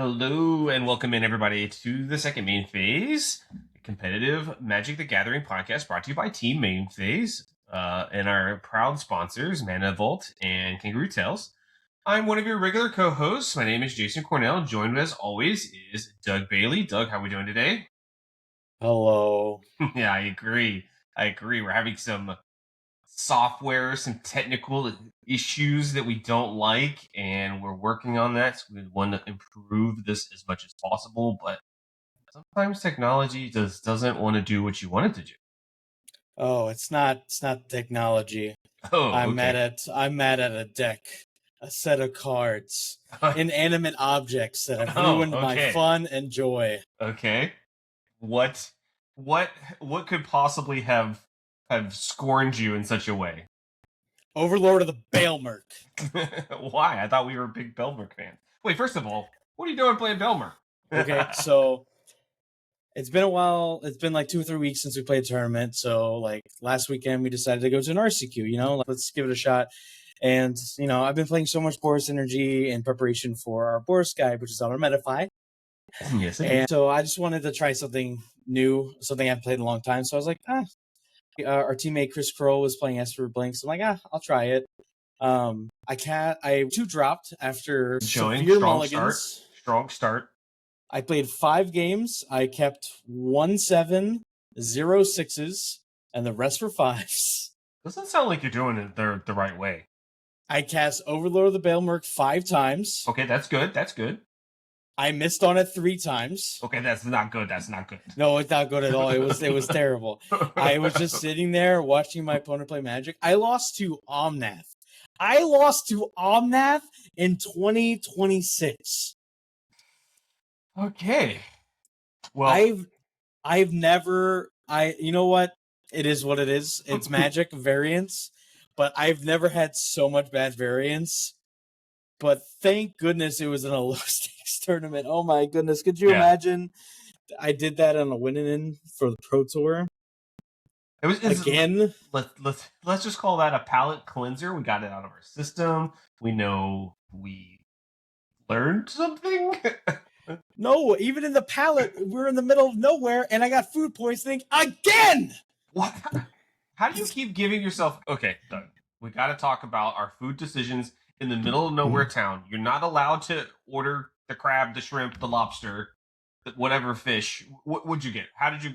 Hello and welcome in everybody to the second main phase, competitive Magic the Gathering podcast brought to you by Team Main Phase and our proud sponsors, Mana Vault and Kangaroo Tales. I'm one of your regular co-hosts. My name is Jason Cornell. Joined as always is Doug Bailey. Doug, how are we doing today? Hello. Yeah, I agree. We're having some software, some technical issues that we don't like, and we're working on that. So we want to improve this as much as possible, but sometimes technology doesn't want to do what you want it to do. Oh, it's not technology. Oh, I'm mad okay. at a deck, a set of cards, inanimate objects that have Oh, ruined my okay. fun and joy. Okay. What what what could possibly have scorned you in such a way? Overlord of the Bailmerk. Why? I thought we were big Belmer fans. Wait, first of all, what are you doing playing Belmer? Okay, so it's been a while. It's been like 2 or 3 weeks since we played a tournament. So like last weekend we decided to go to an RCQ, like, let's give it a shot. And I've been playing so much Boris Energy in preparation for our Boris guide, which is on our Metafy. Yes, And indeed. so I just wanted to try something new, something I've played in a long time. So I was like, our teammate Chris Crow was playing Esper Blinks. I'm like, I'll try it. I two dropped after Showing severe mulligans. strong start. I played 5 games. I kept 1-7, 0-6s, and the rest were 5s. Doesn't sound like you're doing it the right way. I cast Overlord of the Bailmerk 5 times. Okay, that's good. That's good. I missed on it 3 times. Okay, that's not good. That's not good. No, it's not good at all. It was terrible. I was just sitting there watching my opponent play Magic. I lost to Omnath. In 2026. Okay. Well, I've never you know what? It is what it is. It's Magic variance, but I've never had so much bad variance. But thank goodness it was in a low stakes tournament. Oh my goodness. Could you imagine? I did that on a winning in for the Pro Tour. Again. Let's just call that a palate cleanser. We got it out of our system. We know we learned something. No, even in the palate, we're in the middle of nowhere, and I got food poisoning again. What? How do you keep giving yourself? Okay, Doug, we got to talk about our food decisions in the middle of nowhere town. You're not allowed to order the crab, the shrimp, the lobster, whatever fish. What'd you get? How did you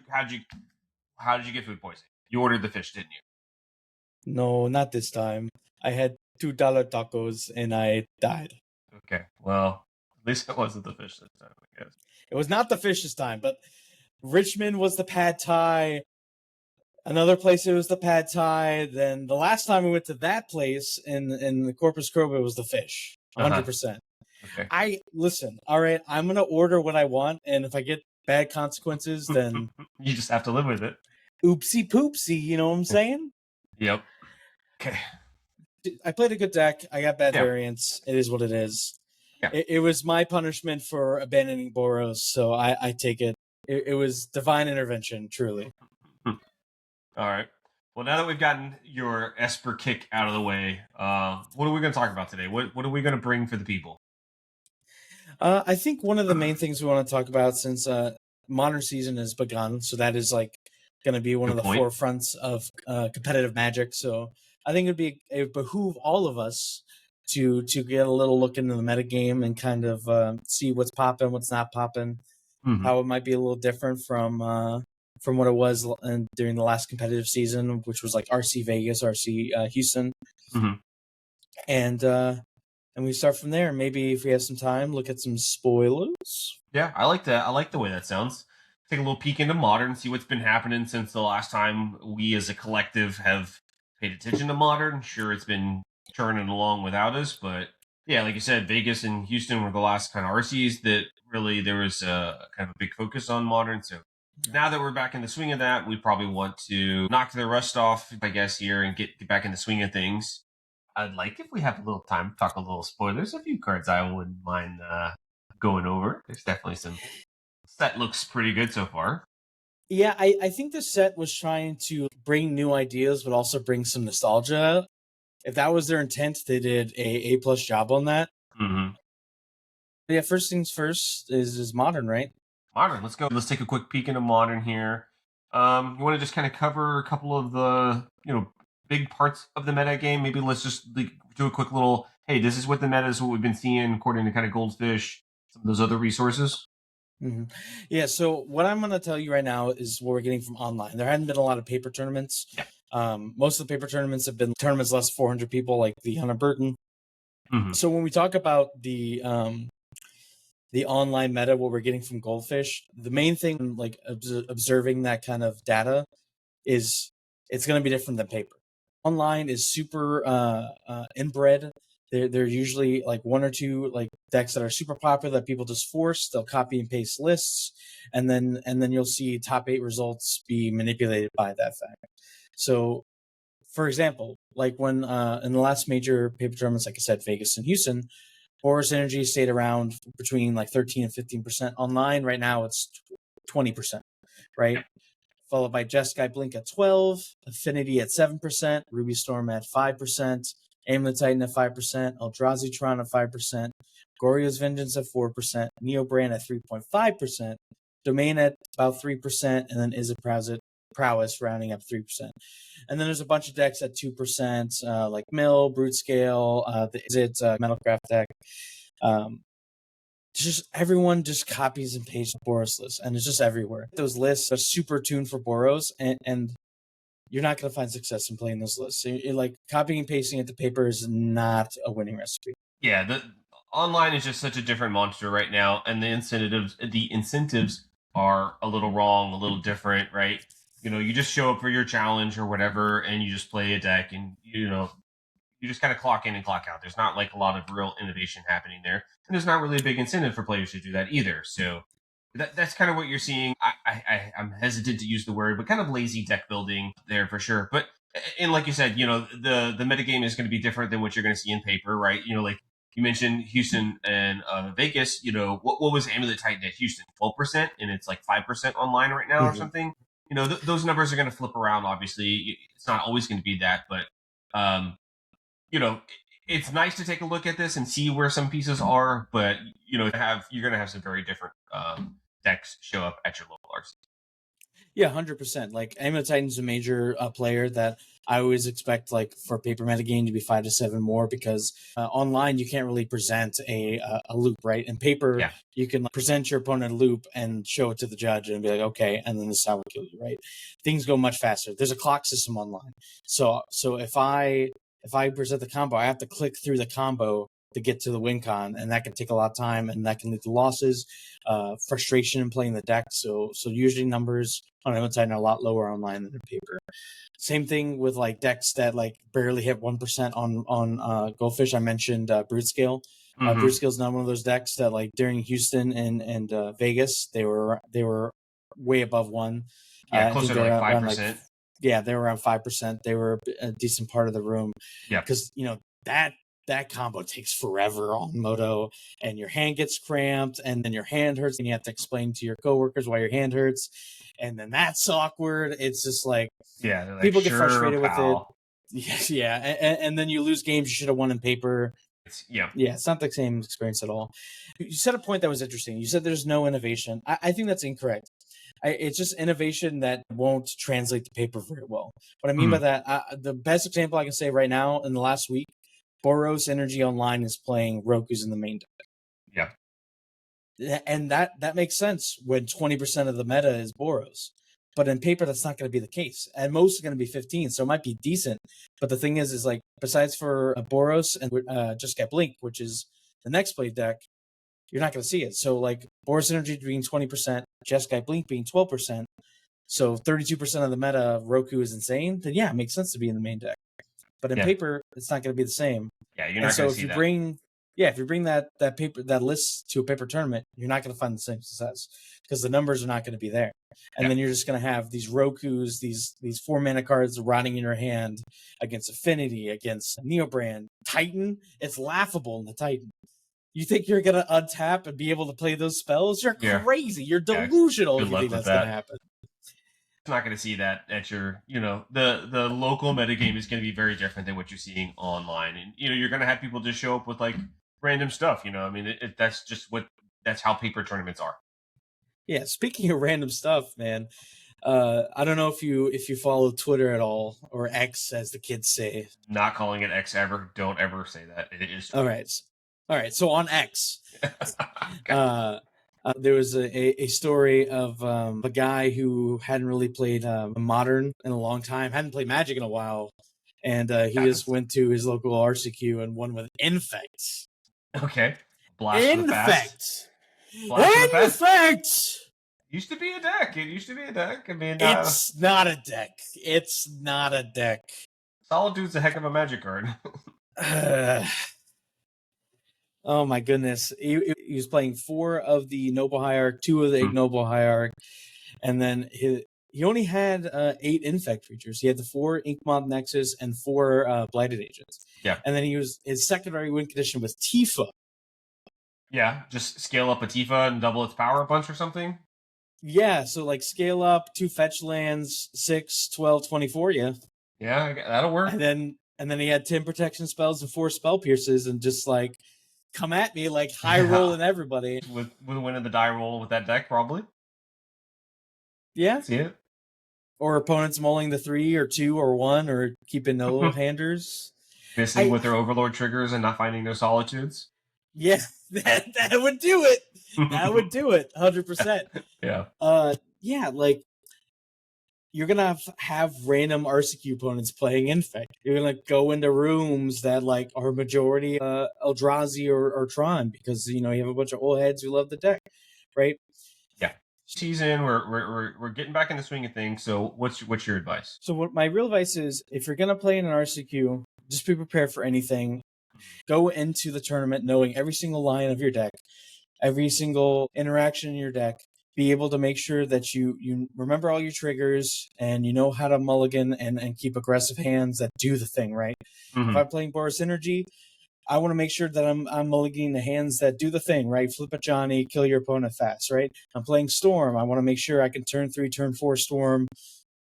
get food poisoning? You ordered the fish, didn't you? No, not this time. I had $2 tacos and I died. Okay, well, at least it wasn't the fish this time, I guess. It was not the fish this time, but Richmond was the pad thai. Another place it was the pad thai. Then the last time we went to that place in the Corpus Christi, it was the fish. 100%. Okay. I listen. All right, I'm gonna order what I want, and if I get bad consequences, then you just have to live with it. Oopsie poopsie. You know what I'm saying? Yep. Okay. I played a good deck. I got bad variance. It is what it is. Yeah. It was my punishment for abandoning Boros, so I take it. It was divine intervention, truly. All right. Well, now that we've gotten your Esper kick out of the way, what are we going to talk about today? What are we going to bring for the people? I think one of the main things we want to talk about, since modern season has begun, so that is like going to be one of the forefronts of competitive Magic. So I think it would behoove all of us to get a little look into the metagame and kind of see what's popping, what's not popping, how it might be a little different from what it was during the last competitive season, which was like RC Vegas, RC Houston, and we start from there. Maybe if we have some time, look at some spoilers. Yeah, I like that. I like the way that sounds. Take a little peek into Modern, see what's been happening since the last time we as a collective have paid attention to Modern. Sure, it's been churning along without us, but yeah, like you said, Vegas and Houston were the last kind of RCs that really there was kind of a big focus on Modern. So now that we're back in the swing of that, we probably want to knock the rust off, I guess, here and get back in the swing of things. I'd like if we have a little time to talk a little spoilers. A few cards I wouldn't mind going over. There's definitely some. Set looks pretty good so far. Yeah, I think the set was trying to bring new ideas, but also bring some nostalgia. If that was their intent, they did a plus job on that. Yeah, first things first is modern, right? Modern. Let's go. Let's take a quick peek into modern here. You want to just kind of cover a couple of the big parts of the meta game? Maybe let's just do a quick little. Hey, this is what the meta is. What we've been seeing according to kind of Goldfish, some of those other resources. Mm-hmm. Yeah. So what I'm going to tell you right now is what we're getting from online. There hadn't been a lot of paper tournaments. Yeah. Most of the paper tournaments have been tournaments less 400 people, like the Hunter Burton. Mm-hmm. So when we talk about the online meta, what we're getting from Goldfish, the main thing, like observing that kind of data, is it's going to be different than paper. Online is super inbred. They're usually like one or two like decks that are super popular that people just force. They'll copy and paste lists, and then you'll see top 8 results be manipulated by that fact. So, for example, like when in the last major paper tournaments, like I said, Vegas and Houston, Boros Energy stayed around between like 13 and 15%. Online right now, it's 20%, right? Followed by Jeskai Blink at 12, Affinity at 7%, Ruby Storm at 5%, Amulet Titan at 5%, Eldrazi Tron at 5%, Goryo's Vengeance at 4%, Neobrand at 3.5%, Domain at about 3%, and then Izzet Prowess rounding up 3%. And then there's a bunch of decks at 2%, like Mill, Brute Scale, the Izzet Metalcraft deck. Just everyone just copies and pastes Boros lists, and it's just everywhere. Those lists are super tuned for Boros, and you're not going to find success in playing those lists. So like copying and pasting it to paper is not a winning recipe. Yeah, the online is just such a different monster right now, and the incentives are a little wrong, a little different, right? You just show up for your challenge or whatever, and you just play a deck, and you just kind of clock in and clock out. There's not like a lot of real innovation happening there, and there's not really a big incentive for players to do that either. So that's kind of what you're seeing. I'm hesitant to use the word, but kind of lazy deck building there for sure. But and like you said, the metagame is going to be different than what you're going to see in paper, right? Like you mentioned Houston and Vegas. What was Amulet Titan at Houston? 12%, and it's like 5% online right now or something. Those numbers are going to flip around. Obviously, it's not always going to be that, but it's nice to take a look at this and see where some pieces are, but you're gonna have some very different decks show up at your local RC. Yeah, 100%. Like Amulet Titan's a major player that I always expect like for paper metagame to be 5 to 7 more, because online you can't really present a loop, right? In paper, Yeah. you can present your opponent a loop and show it to the judge and be like, okay, and then this is how we kill you, right? Things go much faster. There's a clock system online, so if I present the combo, I have to click through the combo to get to the win con, and that can take a lot of time, and that can lead to losses, frustration in playing the deck. So usually numbers on Amulet Titan are a lot lower online than in paper. Same thing with like decks that like barely hit 1% on Goldfish. I mentioned Brute Scale. Brute Scale is not one of those decks that like during Houston and Vegas they were way above 1. Yeah, closer to like 5%. Yeah, they were around 5%. They were a decent part of the room. Yeah, because that combo takes forever on Moto, and your hand gets cramped, and then your hand hurts, and you have to explain to your coworkers why your hand hurts, and then that's awkward. It's just like, yeah, people get frustrated pal. with it. Yeah, and then you lose games you should have won in paper. Yeah, it's not the same experience at all. You said a point that was interesting. You said there's no innovation. I think that's incorrect. It's just innovation that won't translate to paper very well. What I mean by that, the best example I can say right now in the last week, Boros Energy Online is playing Roku's in the main deck. Yeah. And that makes sense when 20% of the meta is Boros. But in paper, that's not going to be the case. And most is going to be 15, so it might be decent. But the thing is like, besides for Boros and Just Get Blink, which is the next play deck, you're not going to see it. So like Boros Energy being 20%, Jeskai Blink being 12%, so 32% of the meta Roku is insane, then yeah, it makes sense to be in the main deck. But in paper, it's not going to be the same. Yeah, you're not going to see that. If you bring that list to a paper tournament, you're not going to find the same success because the numbers are not going to be there. And then you're just going to have these Rokus, these 4-mana cards rotting in your hand against Affinity, against Neobrand, Titan. It's laughable in the Titan. You think you're going to untap and be able to play those spells? You're crazy. You're delusional if you think that's going to happen. Not going to see that at your, the local metagame is going to be very different than what you're seeing online. And, you're going to have people just show up with like random stuff. I mean, that's how paper tournaments are. Yeah, speaking of random stuff, man, I don't know if you follow Twitter at all, or X as the kids say. Not calling it X ever. Don't ever say that. It is All Twitter. right, all right. So on X, Okay. uh, there was a story of a guy who hadn't really played Modern in a long time, hadn't played Magic in a while, and he just Happens. went to his local RCQ and won with Infect. Okay. Blast from the past. Infect. Blast from the past. Infect. Used to be a deck. It used to be a deck. I mean, It's not a deck. It's not a deck. Solitude's a heck of a Magic card. Oh my goodness. He was playing 4 of the Noble Hierarch, 2 of the Ignoble Hierarch, and then he only had 8 Infect creatures. He had the 4 Inkmoth Nexus and 4 Blighted Agents. Yeah. And then his secondary win condition was Tifa. Yeah, just scale up a Tifa and double its power a bunch or something. Yeah, so like scale up 2 fetch lands, 6, 12, 24, yeah. Yeah, that'll work. And then he had 10 protection spells and 4 spell pierces, and just like come at me like high rolling everybody. With winning the die roll with that deck, probably. Yeah. See it? Or opponents mulling the 3 or 2 or 1 or keeping no handers. Missing with their Overlord triggers and not finding their Solitudes. Yeah, that would do it. That would do it, 100%. Yeah. Yeah, like you're gonna have random RCQ opponents playing Infect. You're gonna go into rooms that like are majority Eldrazi or Tron, because you have a bunch of old heads who love the deck, right? Yeah. Season, we're getting back in the swing of things. So what's your advice? So what my real advice is, if you're gonna play in an RCQ, just be prepared for anything. Go into the tournament knowing every single line of your deck, every single interaction in your deck. Be able to make sure that you remember all your triggers, and you know how to mulligan and keep aggressive hands that do the thing, right? Mm-hmm. If I'm playing Boris Energy, I want to make sure that I'm mulliganing the hands that do the thing, right? Flip a Johnny, kill your opponent fast, right? I'm playing Storm. I want to make sure I can turn 3, turn 4 Storm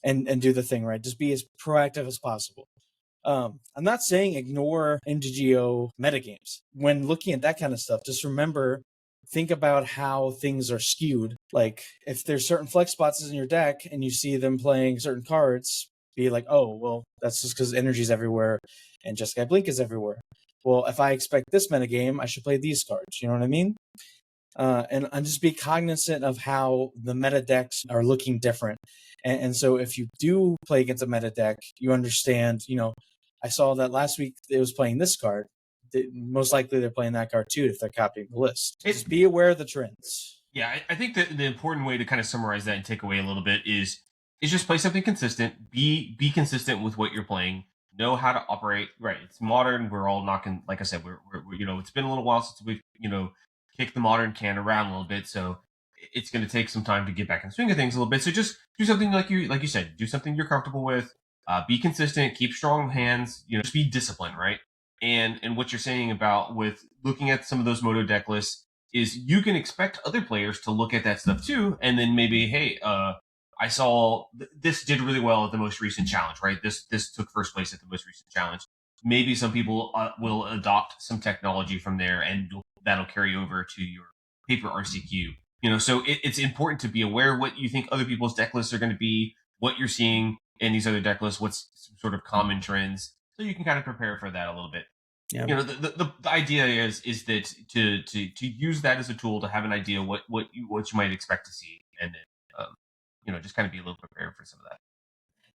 and do the thing, right? Just be as proactive as possible. I'm not saying ignore MTGO metagames. When looking at that kind of stuff, just think about how things are skewed. Like, if there's certain flex spots in your deck and you see them playing certain cards, be like, oh, well, that's just because energy's everywhere and Jeskai Blink is everywhere. Well, if I expect this metagame, I should play these cards. You know what I mean? And just be cognizant of how the meta decks are looking different. And so if you do play against a meta deck, you understand, I saw that last week it was playing this card. Most likely they're playing that card too if they're copying the list. Just be aware of the trends. Yeah, I think that the important way to kind of summarize that and take away a little bit is just play something consistent. Be consistent with what you're playing. Know how to operate. Right, it's Modern. We're all knocking. Like I said, we're it's been a little while since we've kicked the Modern can around a little bit. So it's going to take some time to get back in the swing of things a little bit. So just do something like you said. Do something you're comfortable with. Be consistent. Keep strong hands. Just be disciplined. Right. And what you're saying about with looking at some of those Moto deck lists is you can expect other players to look at that stuff too, and then maybe, hey, I saw this did really well at the most recent challenge, right? This took first place at the most recent challenge. Maybe some people will adopt some technology from there, and that'll carry over to your paper RCQ. So it's important to be aware of what you think other people's deck lists are going to be, what you're seeing in these other deck lists, what's some sort of common trends, so you can kind of prepare for that a little bit. Yeah. The idea is that to use that as a tool to have an idea what you might expect to see, and then just kind of be a little prepared for some of that.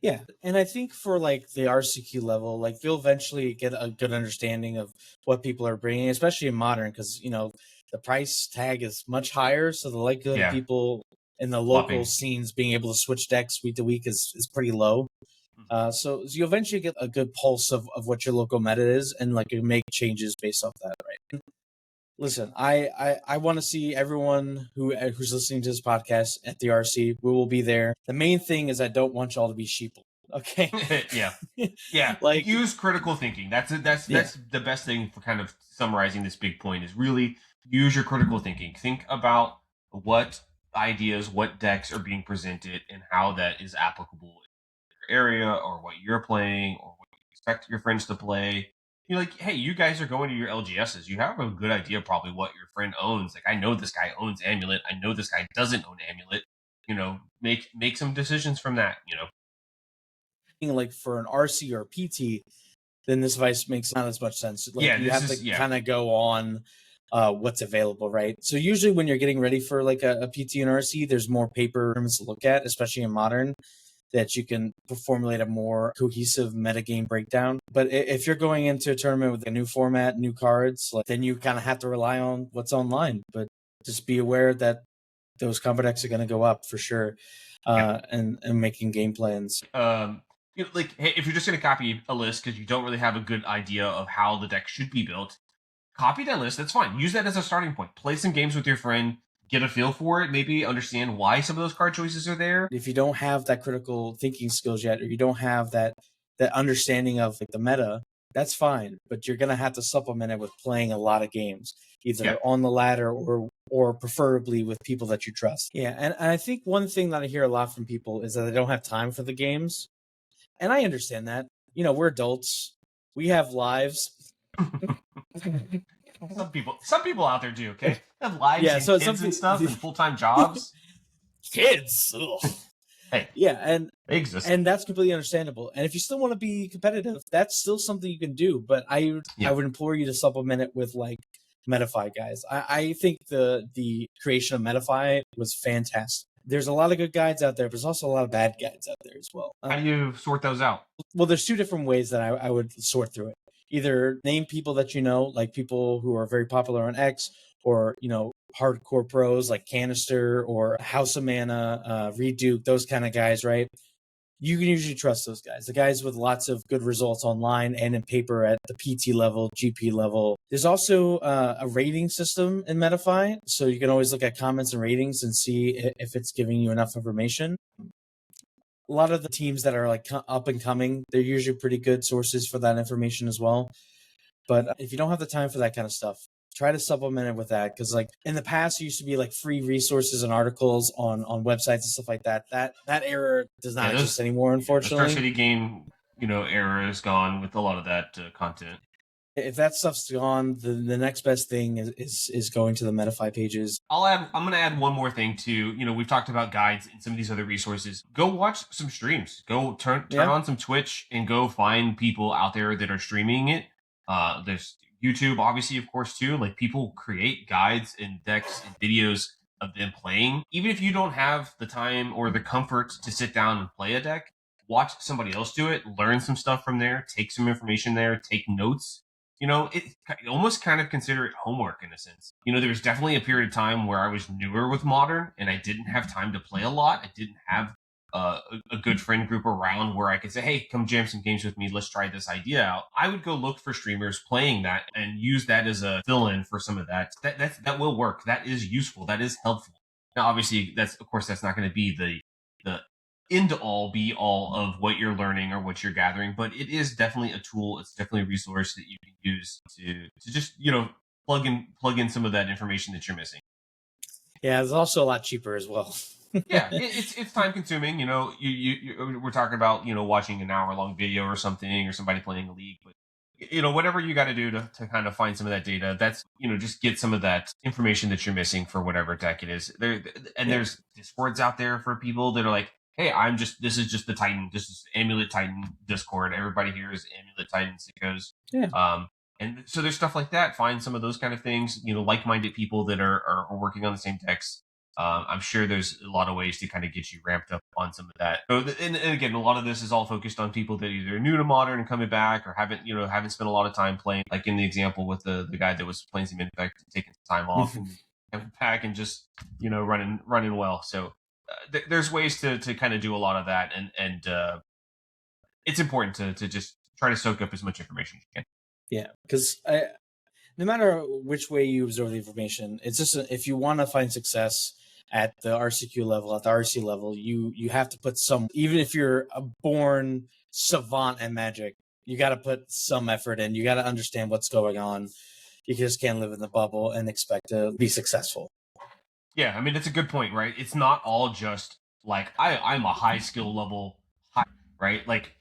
Yeah, and I think for like the RCQ level, like you'll eventually get a good understanding of what people are bringing, especially in Modern, because the price tag is much higher, so the likelihood of people in the local scenes being able to switch decks week to week is pretty low. So you eventually get a good pulse of what your local meta is, and like you make changes based off that, right? Listen, I want to see everyone who's listening to this podcast at the RC. We will be there. The main thing is I don't want y'all to be sheeple. Okay. Yeah. Like, use critical thinking. That's the best thing for kind of summarizing this big point is really use your critical thinking. Think about what ideas, what decks are being presented, and how that is applicable area or what you're playing or what you expect your friends to play, You're like, hey, you guys are going to your LGSs. You have a good idea probably what your friend owns. Like, I know this guy owns Amulet. I know this guy doesn't own Amulet. Make some decisions from that. Like for an RC or PT, then this advice makes not as much sense. Like Yeah, you this have to is yeah, kind of go on what's available, right? So usually when you're getting ready for like a PT and RC, there's more paper to look at, especially in modern, that you can formulate a more cohesive metagame breakdown. But if you're going into a tournament with a new format, new cards, like, then you kind of have to rely on what's online. But just be aware that those combo decks are going to go up for sure, yeah. and making game plans. Like, hey, if you're just going to copy a list because you don't really have a good idea of how the deck should be built, copy that list. That's fine. Use that as a starting point. Play some games with your friend. Get a feel for it. Maybe understand why some of those card choices are there. If you don't have that critical thinking skills yet, or you don't have that understanding of like the meta, that's fine. But you're gonna have to supplement it with playing a lot of games, either Yeah. on the ladder or preferably with people that you trust. Yeah, and I think one thing that I hear a lot from people is that they don't have time for the games, and I understand that. We're adults, we have lives. Some people out there do. Okay, have lives Yeah, and so kids and stuff and full-time jobs. kids. Ugh. Hey, Yeah, and they exist. and that's completely understandable. And if you still want to be competitive, that's still something you can do. But I would implore you to supplement it with like Metafy guys. I think the creation of Metafy was fantastic. There's a lot of good guides out there, but there's also a lot of bad guides out there as well. How do you sort those out? Well, there's two different ways that I would sort through it. Either name people that you know, like people who are very popular on X, or hardcore pros like Canister or House of Mana, Reed Duke, those kind of guys, right? You can usually trust those guys. The guys with lots of good results online and in paper at the PT level, GP level. There's also a rating system in Metafy, so you can always look at comments and ratings and see if it's giving you enough information. A lot of the teams that are like up and coming, they're usually pretty good sources for that information as well. But if you don't have the time for that kind of stuff, try to supplement it with that, because like in the past, it used to be like free resources and articles on websites and stuff like that. That era does not exist anymore, unfortunately. The Star City game, era is gone with a lot of that content. If that stuff's gone, the next best thing is going to the Metafy pages. I'm going to add one more thing too. We've talked about guides and some of these other resources. Go watch some streams. Go turn on some Twitch and go find people out there that are streaming it. There's YouTube, obviously, of course, too. Like, people create guides and decks and videos of them playing. Even if you don't have the time or the comfort to sit down and play a deck, watch somebody else do it, learn some stuff from there, take some information there, take notes. It almost kind of consider it homework in a sense. There was definitely a period of time where I was newer with Modern and I didn't have time to play a lot. I didn't have a good friend group around where I could say, hey, come jam some games with me. Let's try this idea out. I would go look for streamers playing that and use that as a fill-in for some of that. That will work. That is useful. That is helpful. Now, obviously, that's not going to be the end all be all of what you're learning or what you're gathering, but it is definitely a tool. It's definitely a resource that you can use to just plug in some of that information that you're missing. Yeah, it's also a lot cheaper as well. Yeah, it's time consuming. We're talking about watching an hour long video or something, or somebody playing a league, but whatever you got to do to kind of find some of that data, that's just get some of that information that you're missing for whatever deck it is there. And there's discords out there for people that are like, hey, this is just the Titan, this is Amulet Titan Discord, everybody here is Amulet Titan sickos. And so there's stuff like that. Find some of those kind of things, like-minded people that are working on the same decks. I'm sure there's a lot of ways to kind of get you ramped up on some of that. So, and again, a lot of this is all focused on people that either are new to Modern and coming back, or haven't spent a lot of time playing. Like in the example with the guy that was playing some Infect, taking some time off and coming back and just running well. So there's ways to kind of do a lot of that, and it's important to just try to soak up as much information as you can. Yeah, because no matter which way you absorb the information, it's just if you want to find success at the RCQ level, at the RC level, you have to put some. Even if you're a born savant at Magic, you got to put some effort in. You got to understand what's going on. You just can't live in the bubble and expect to be successful. Yeah, I mean, it's a good point, right? It's not all just like I'm a high skill level, right? Like,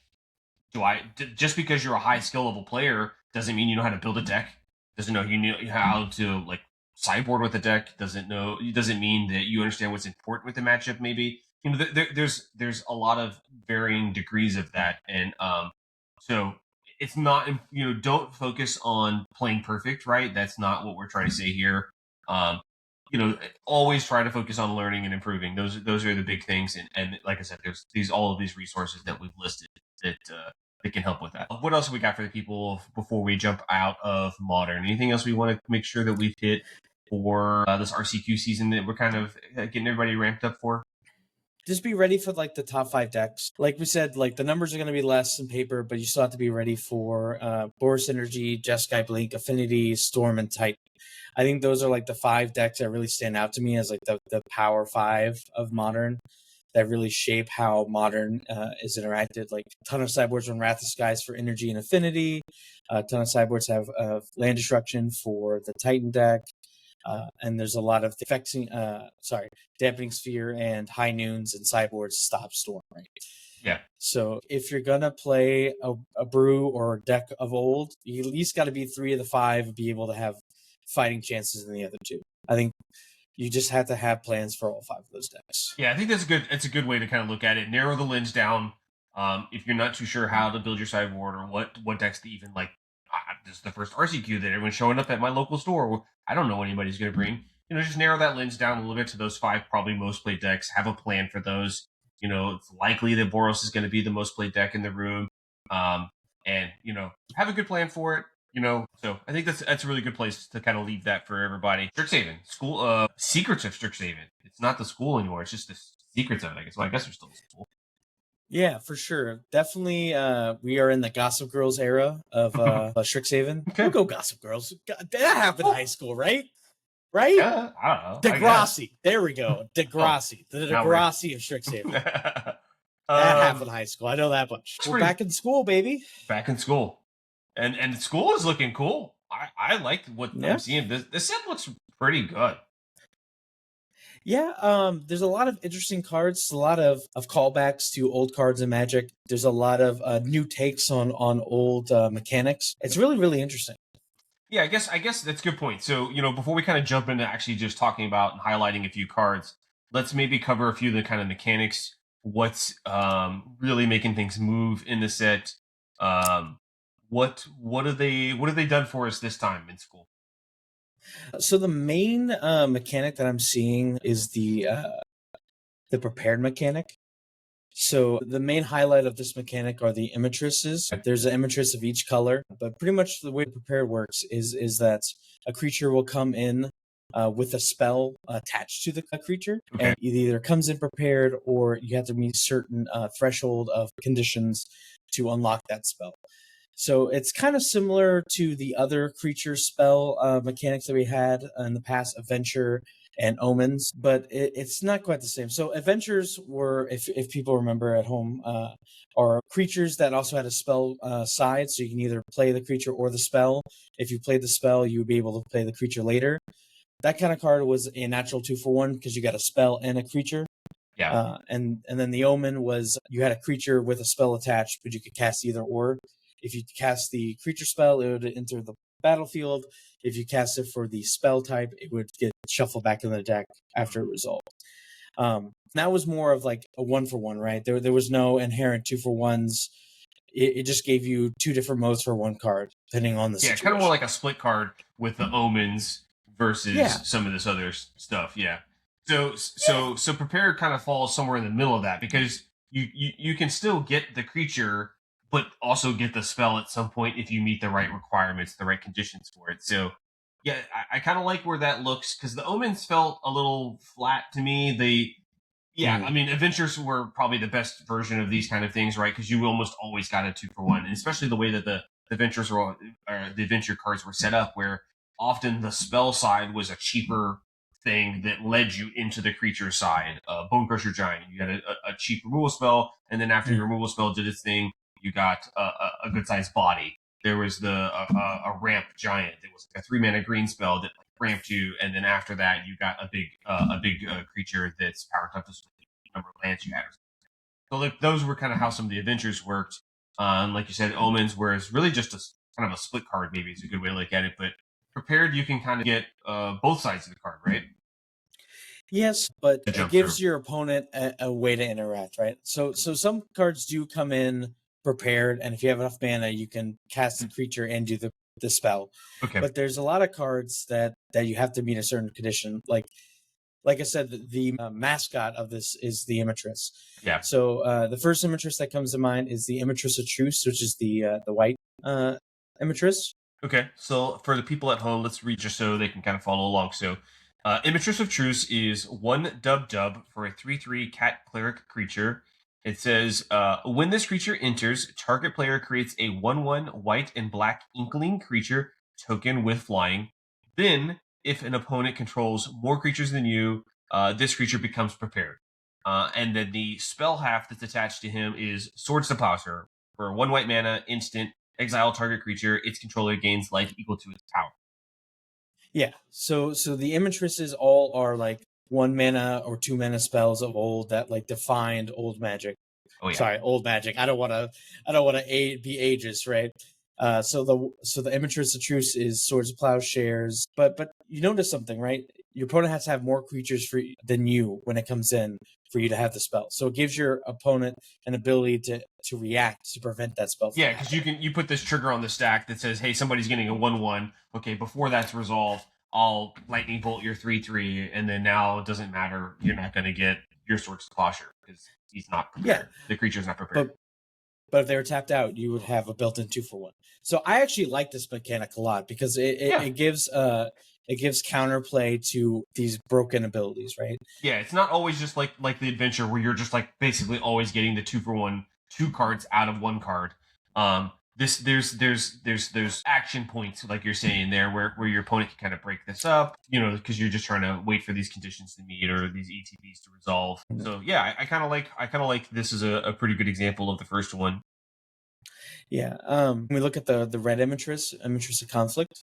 just because you're a high skill level player doesn't mean you know how to build a deck. Doesn't know you know how to like sideboard with a deck. Doesn't mean that you understand what's important with the matchup. Maybe there's a lot of varying degrees of that, and so it's not don't focus on playing perfect, right? That's not what we're trying to say here. Um, always try to focus on learning and improving. Those are the big things, and like I said, there's all of these resources that we've listed that can help with that. What else have we got for the people before we jump out of modern? Anything else we want to make sure that we've hit for this RCQ season that we're kind of getting everybody ramped up for? Just be ready for like the top 5 decks. Like we said, like the numbers are going to be less in paper, but you still have to be ready for Boros Energy, Jeskai Blink, Affinity, Storm, and Titan. I think those are like the 5 decks that really stand out to me as like the power 5 of modern that really shape how modern is interacted. Like a ton of sideboards run Wrath of Skies for energy and affinity. A ton of sideboards have land destruction for the Titan deck. And there's a lot of dampening sphere and high noons and sideboards to stop storm, right? Yeah. So if you're gonna play a brew or a deck of old, you at least got to be 3 of the 5 and be able to have fighting chances in the other 2. I think you just have to have plans for all 5 of those decks. Yeah, I think that's good. It's a good way to kind of look at it. Narrow the lens down. If you're not too sure how to build your sideboard or what decks to even like, this is the first RCQ that everyone's showing up at my local store. I don't know what anybody's going to bring. Just narrow that lens down a little bit to those 5 probably most played decks. Have a plan for those. It's likely that Boros is going to be the most played deck in the room. And have a good plan for it. So I think that's a really good place to kind of leave that for everybody. Strixhaven, school, secrets of Strixhaven. It's not the school anymore. It's just the secrets of it, I guess. Well, I guess they're still the school. Yeah, for sure. Definitely, we are in the Gossip Girls era of Strixhaven. Okay. We'll go Gossip Girls. God, that happened in high school, right? Right? Yeah, I don't know. Degrassi. There we go. Degrassi. The Degrassi of Strixhaven. That happened in high school. I know that much. We're back in school, baby. Back in school. And school is looking cool. I like what I'm seeing. This set looks pretty good. Yeah, there's a lot of interesting cards, a lot of callbacks to old cards in Magic. There's a lot of new takes on old mechanics. It's really, really interesting. Yeah, I guess that's a good point. So, before we kind of jump into actually just talking about and highlighting a few cards, let's maybe cover a few of the kind of mechanics, what's really making things move in the set. What have they done for us this time in school? So the main mechanic that I'm seeing is the prepared mechanic. So the main highlight of this mechanic are the imatrices. There's an imatress of each color, but pretty much the way prepared works is that a creature will come in with a spell attached to the creature, and it either comes in prepared or you have to meet certain threshold of conditions to unlock that spell. So it's kind of similar to the other creature spell mechanics that we had in the past, Adventure and Omens, but it's not quite the same. So Adventures were, if people remember at home, are creatures that also had a spell side, so you can either play the creature or the spell. If you played the spell, you would be able to play the creature later. That kind of card was a natural 2-for-1 because you got a spell and a creature. Yeah. And then the Omen was you had a creature with a spell attached, but you could cast either or. If you cast the creature spell, it would enter the battlefield. If you cast it for the spell type, it would get shuffled back in the deck after it resolved. That was more of like a 1-for-1, right? There was no inherent 2-for-1s. It just gave you 2 different modes for 1 card, depending on the situation. Kind of more like a split card with the Omens versus some of this other stuff. Yeah. So prepared kind of falls somewhere in the middle of that because you can still get the creature but also get the spell at some point if you meet the right requirements, the right conditions for it. So, yeah, I kind of like where that looks because the Omens felt a little flat to me. I mean, Adventures were probably the best version of these kind of things, right? Because you almost always got a 2-for-1, and especially the way that the Adventures or the Adventure cards were set up, where often the spell side was a cheaper thing that led you into the creature side. Bone Crusher Giant, you had a cheap removal spell, and then after your removal spell did its thing, you got a good sized body. There was a ramp giant that was like a 3-mana green spell that ramped you, and then after that you got a big creature that's powered up to the number of lands you had. So like those were kind of how some of the adventures worked. Like you said, Omens, where it's really just kind of a split card. Maybe is a good way to look at it. But prepared, you can kind of get both sides of the card, right? Yes, but To it jump through. gives your opponent a way to interact, right? So some cards do come in prepared, and if you have enough mana, you can cast the creature and do the spell. Okay. But there's a lot of cards that you have to meet a certain condition. Like I said, the mascot of this is the Imatress. Yeah. So the first Imatress that comes to mind is the Imatress of Truce, which is the white Imatress. Okay, so for the people at home, let's read just so they can kind of follow along. So, Imatress of Truce is 1/dub for a 3/3 cat cleric creature. It says, when this creature enters, target player creates a 1/1 white and black inkling creature token with flying. Then, if an opponent controls more creatures than you, this creature becomes prepared. And then the spell half that's attached to him is Swords to Plowshare for 1 white mana, instant, exile target creature. Its controller gains life equal to its power. Yeah. So the Imatresses all are like 1 mana or 2 mana spells of old that like defined old magic. Oh yeah. Sorry, old magic. I don't want to be ageist, right? So the Imatress of Truce is Swords of Plowshares, but you notice something, right? Your opponent has to have more creatures than you when it comes in for you to have the spell. So it gives your opponent an ability to react to prevent that spell. Yeah, because you put this trigger on the stack that says, "Hey, somebody's getting a 1/1." Okay, before that's resolved, I'll lightning bolt your 3/3, and then now it doesn't matter. You're not going to get your Swords to Plowshare because he's not prepared. Yeah. The creature's not prepared. But if they were tapped out, you would have a built-in 2-for-1. So I actually like this mechanic a lot because it gives counterplay to these broken abilities, right? Yeah, it's not always just like the adventure where you're just like basically always getting the 2-for-1 2 cards out of 1 card. There's action points like you're saying there where your opponent can kind of break this up, because you're just trying to wait for these conditions to meet or these ETBs to resolve. So yeah, I kind of like this is a pretty good example of the first one. Yeah. We look at the red Imatress of Conflict.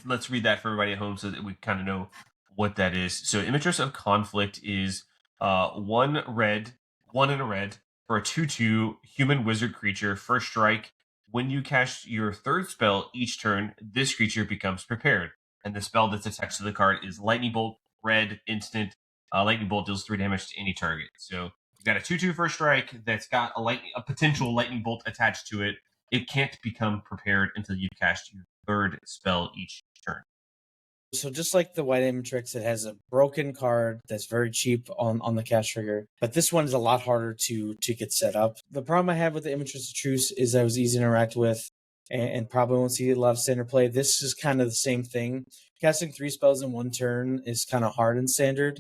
Let's read that for everybody at home so that we kind of know what that is. So Imatress of Conflict is 1 red, 1 and a red for a 2/2 human wizard creature. First strike. When you cast your third spell each turn, this creature becomes prepared. And the spell that's attached to the card is Lightning Bolt, red, instant. Lightning Bolt deals 3 damage to any target. So you've got a 2/2 first strike that's got a potential Lightning Bolt attached to it. It can't become prepared until you cast your third spell each turn. So just like the white Imatrix, it has a broken card that's very cheap on the cast trigger, but this one is a lot harder to get set up. The problem I have with the Imatrix of Truce is that it was easy to interact with and probably won't see a lot of standard play. This is kind of the same thing. Casting 3 spells in 1 turn is kind of hard in standard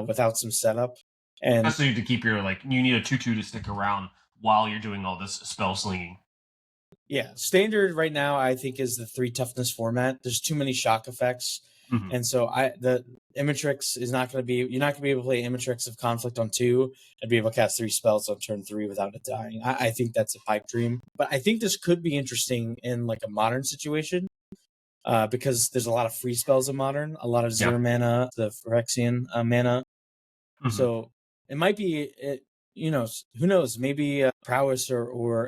without some setup. And especially to keep your you need a 2/2 to stick around while you're doing all this spell slinging. Yeah, standard right now I think is the 3 toughness format. There's too many shock effects, and so the Imatrix is not going to be. You're not going to be able to play Imatrix of Conflict on 2 and be able to cast 3 spells on turn 3 without it dying. I think that's a pipe dream, but I think this could be interesting in like a modern situation because there's a lot of free spells in modern, a lot of 0 mana, the Phyrexian mana. So it might be who knows? Maybe Prowess or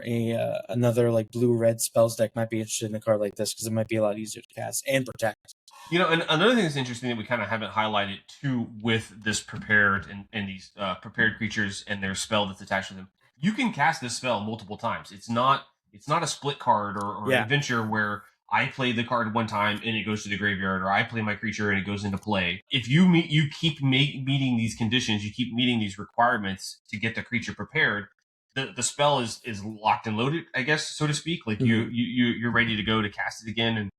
another like blue-red spells deck might be interested in a card like this because it might be a lot easier to cast and protect. And another thing that's interesting that we kind of haven't highlighted too with this prepared and these prepared creatures and their spell that's attached to them. You can cast this spell multiple times. It's not a split card or an adventure where I play the card one time and it goes to the graveyard, or I play my creature and it goes into play. If you keep meeting these conditions, you keep meeting these requirements to get the creature prepared, the spell is locked and loaded, I guess, so to speak. Like you're ready to go to cast it again, and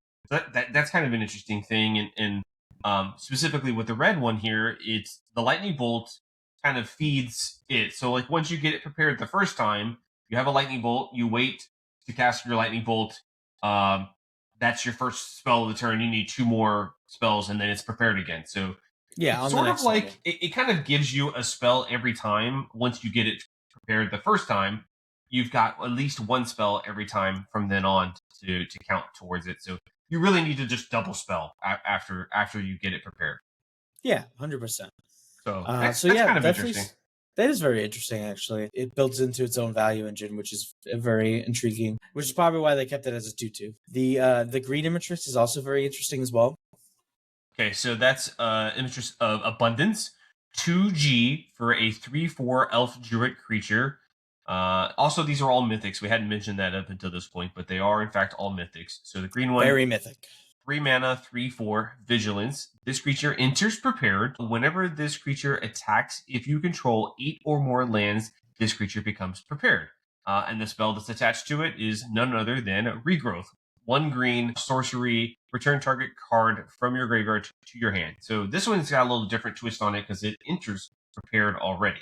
that's kind of an interesting thing. And specifically with the red one here, it's the lightning bolt kind of feeds it. So like once you get it prepared the first time, you have a lightning bolt. You wait to cast your lightning bolt. That's your first spell of the turn. You need 2 more spells, and then it's prepared again. So it's sort of like it kind of gives you a spell every time. Once you get it prepared the first time, you've got at least 1 spell every time from then on to count towards it. So you really need to just double spell after you get it prepared. Yeah, 100%. So that's kind of interesting. That is very interesting, actually. It builds into its own value engine, which is very intriguing. Which is probably why they kept it as a 2/2. The green Imatrix is also very interesting as well. Okay, so that's Imatrix of Abundance, 2G for a 3/4 Elf Druid creature. Also, these are all mythics. We hadn't mentioned that up until this point, but they are in fact all mythics. So the green one, Very mythic. 3 mana, 3/4 Vigilance. This creature enters prepared. Whenever this creature attacks, if you control 8 or more lands, this creature becomes prepared. And the spell that's attached to it is none other than Regrowth. 1 green sorcery, return target card from your graveyard to your hand. So this one's got a little different twist on it because it enters prepared already.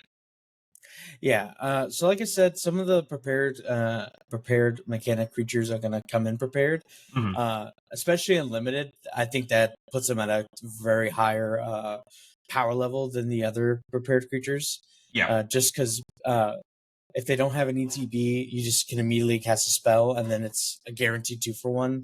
Yeah. So like I said, some of the prepared mechanic creatures are gonna come in prepared. Mm-hmm. Especially in limited. I think that puts them at a very higher power level than the other prepared creatures. Yeah. Just because if they don't have an ETB, you just can immediately cast a spell, and then it's a guaranteed 2-for-1.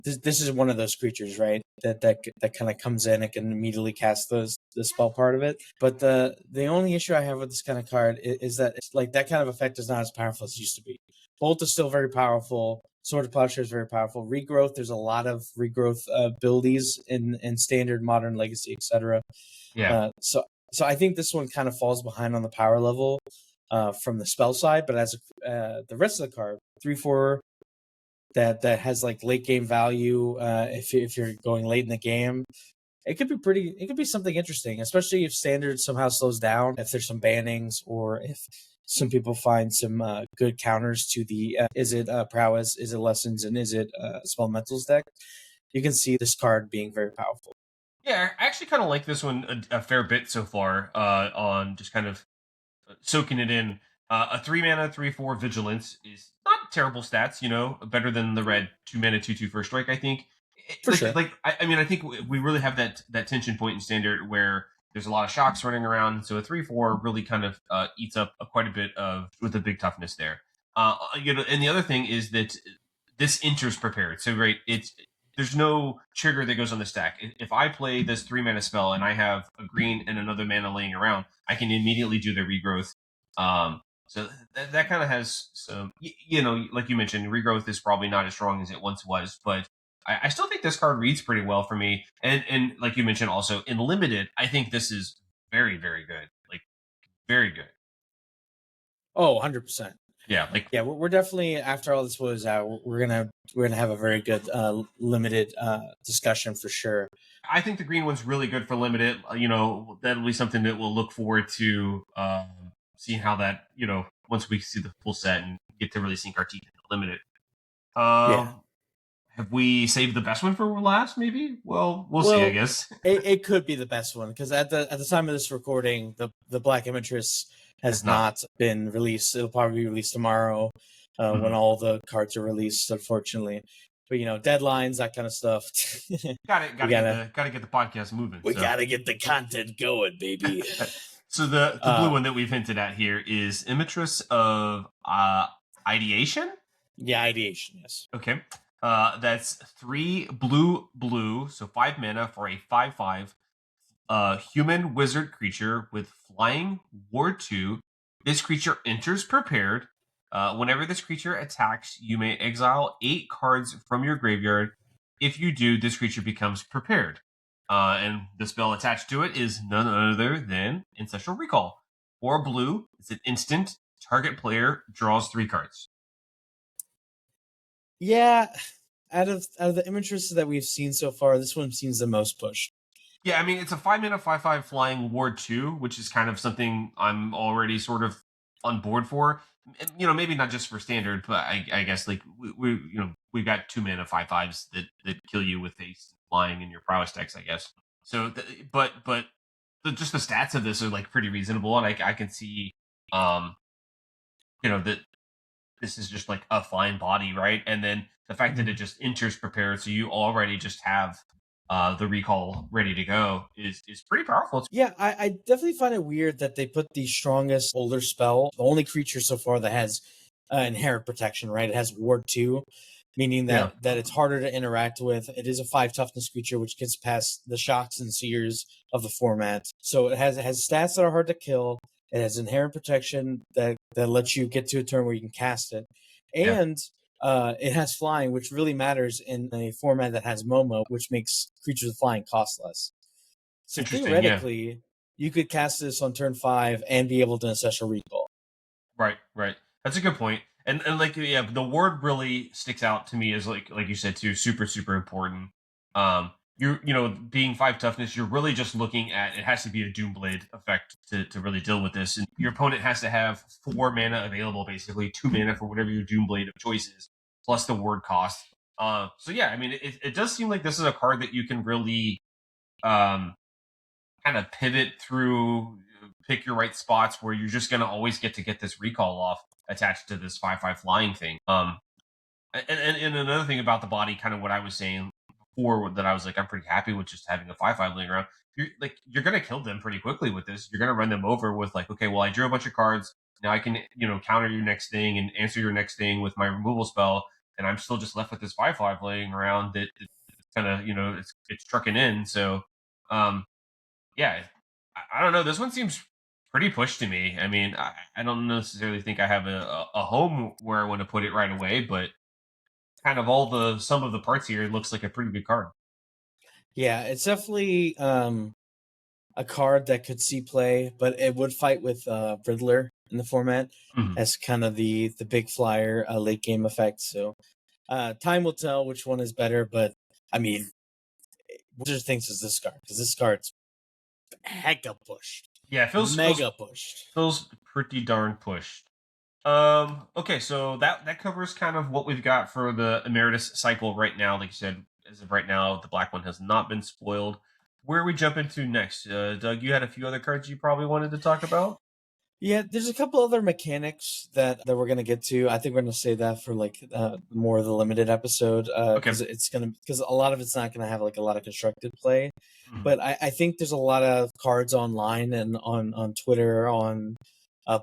This is one of those creatures, right? That kind of comes in and can immediately cast the spell part of it. But the only issue I have with this kind of card is that it's like that kind of effect is not as powerful as it used to be. Bolt is still very powerful. Sword of Plowshare is very powerful. Regrowth, there's a lot of regrowth abilities in standard, modern, legacy, etc. Yeah. So I think this one kind of falls behind on the power level from the spell side, but as the rest of the card, 3/4 that has like late game value. If you're going late in the game, it could be pretty. It could be something interesting, especially if standard somehow slows down. If there's some bannings, or if some people find some good counters to the is it prowess, is it lessons, and is it spell mentals deck, you can see this card being very powerful. Yeah, I actually kind of like this one a fair bit so far on just kind of soaking it in. A 3 mana, 3/4 vigilance is not terrible stats, better than the red 2 mana, 2/2 first strike, I think. For sure. I mean, I think we really have that tension point in standard where there's a lot of shocks running around. So a 3/4 really kind of eats up quite a bit of with a big toughness there. And the other thing is that this enters prepared. So right, there's no trigger that goes on the stack. If I play this 3 mana spell and I have a green and another mana laying around, I can immediately do the regrowth. So that kind of has some, like you mentioned, regrowth is probably not as strong as it once was, but I still think this card reads pretty well for me. And like you mentioned, also in limited, I think this is very, very good. Like very good. Oh, 100%. Yeah, like Yeah, we're definitely after all this was out, we're gonna have a very good limited discussion for sure. I think the green one's really good for limited. That'll be something that we'll look forward to seeing how that, once we see the full set and get to really sink our teeth into limited. Yeah. Have we saved the best one for last? Maybe. We'll see. I guess it could be the best one because at the time of this recording, the Black Imatress has not been released. It'll probably be released tomorrow when all the cards are released. Unfortunately, but deadlines, that kind of stuff. Gotta get the podcast moving. We gotta get the content going, baby. So the blue one that we've hinted at here is Imatress of Ideation. Yeah, Ideation. Yes. Okay. That's 3 blue, so 5 mana for a 5/5 human wizard creature with flying ward 2. This creature enters prepared. Whenever this creature attacks, you may exile 8 cards from your graveyard. If you do, this creature becomes prepared. And the spell attached to it is none other than Ancestral Recall. 4 blue, it's an instant. Target player draws 3 cards. Yeah, out of the images that we've seen so far, this one seems the most pushed. Yeah, I mean, it's a 5 mana 5/5 flying ward 2, which is kind of something I'm already sort of on board for. Maybe not just for standard, but I guess like we've got 2 mana 5/5s that kill you with haste flying in your prowess decks, I guess. So, but just the stats of this are like pretty reasonable, and I can see, that this is just like a flying body, right? And then the fact that it just enters prepared, so you already just have the recall ready to go is pretty powerful. Yeah, I definitely find it weird that they put the strongest older spell, the only creature so far that has inherent protection, right? It has ward 2, meaning that it's harder to interact with. It is a 5 toughness creature, which gets past the shocks and sears of the format. So it has stats that are hard to kill. It has inherent protection that lets you get to a turn where you can cast it, Yeah. and it has flying, which really matters in a format that has Momo, which makes creatures with flying cost less. So Interesting. Yeah. theoretically, you could cast this on turn 5 and be able to assess a recall. Right. Right. That's a good point. And like yeah, the word really sticks out to me as like you said too, super super important. Being 5 toughness, you're really just looking at it has to be a Doomblade effect to really deal with this, and your opponent has to have 4 mana available, basically 2 mana for whatever your Doomblade of choice is, plus the word cost. So yeah, I mean, it does seem like this is a card that you can really um kind of pivot through, pick your right spots where you're just going to always get to get this recall off attached to this 5/5 flying thing. And another thing about the body, kind of what I was saying before, that I was like, I'm pretty happy with just having a 5/5 laying around. You're gonna kill them pretty quickly with this. You're gonna run them over with like, okay, well, I drew a bunch of cards. Now I can, counter your next thing and answer your next thing with my removal spell, and I'm still just left with this 5/5 laying around that it's kind of, it's trucking in. So, um, yeah, I don't know. This one seems pretty pushed to me. I mean, I don't necessarily think I have a home where I want to put it right away, but kind of all the sum of the parts here, it looks like a pretty good card. Yeah, it's definitely a card that could see play, but it would fight with Riddler in the format Mhm. as kind of the big flyer late game effect. So time will tell which one is better, but I mean, Wizard thinks is this card because this card's hecka pushed, Yeah, it feels mega pushed. feels pretty darn pushed. Okay, so that covers kind of what we've got for the Emeritus cycle right now. Like you said, as of right now, the black one has not been spoiled. Where we jump into next? Doug, you had a few other cards you probably wanted to talk about. Yeah, there's a couple other mechanics that we're gonna get to. I think we're gonna save that for like more of the limited episode Okay. because a lot of it's not gonna have like a lot of constructed play. Mhm. But I think there's a lot of cards online and on Twitter, on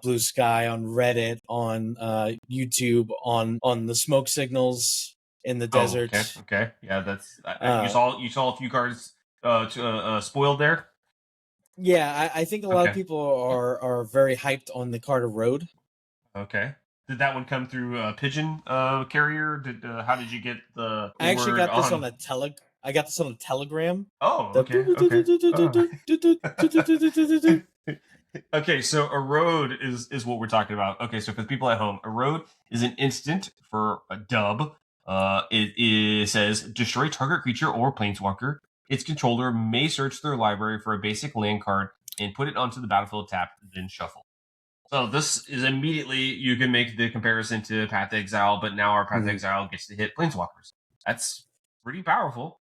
Blue Sky, on Reddit, on YouTube, on the smoke signals in the Oh, desert. okay, okay, yeah. You Uh, saw a few cards spoiled there. yeah, I think a lot of Okay, people are very hyped on the card of Road. okay. Did that one come through pigeon carrier? Did How did you get the I actually word got this on? on I got this on a Telegram. Oh, The okay, okay. Okay, so a road is what we're talking about. Okay, so for the people at home, a road is an instant for a dub. It says destroy target creature or planeswalker. Its controller may search their library for a basic land card and put it onto the battlefield tapped, then shuffle. So this is immediately you can make the comparison to Path to Exile, but now our Path to Mhm. Exile gets to hit planeswalkers. That's pretty powerful.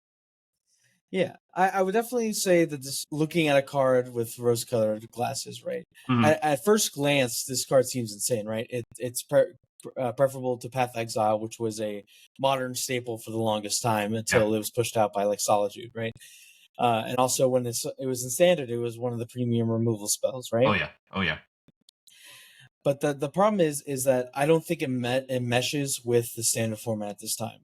Yeah, I would definitely say that this looking at a card with rose-colored glasses, right? Mhm. At first glance, this card seems insane, right? It's preferable to Path Exile, which was a modern staple for the longest time Yeah. until it was pushed out by like Solitude, right? And also when it was in Standard, it was one of the premium removal spells, Oh right? yeah. Oh yeah. But the problem is that I don't think it meshes with the standard format at this time.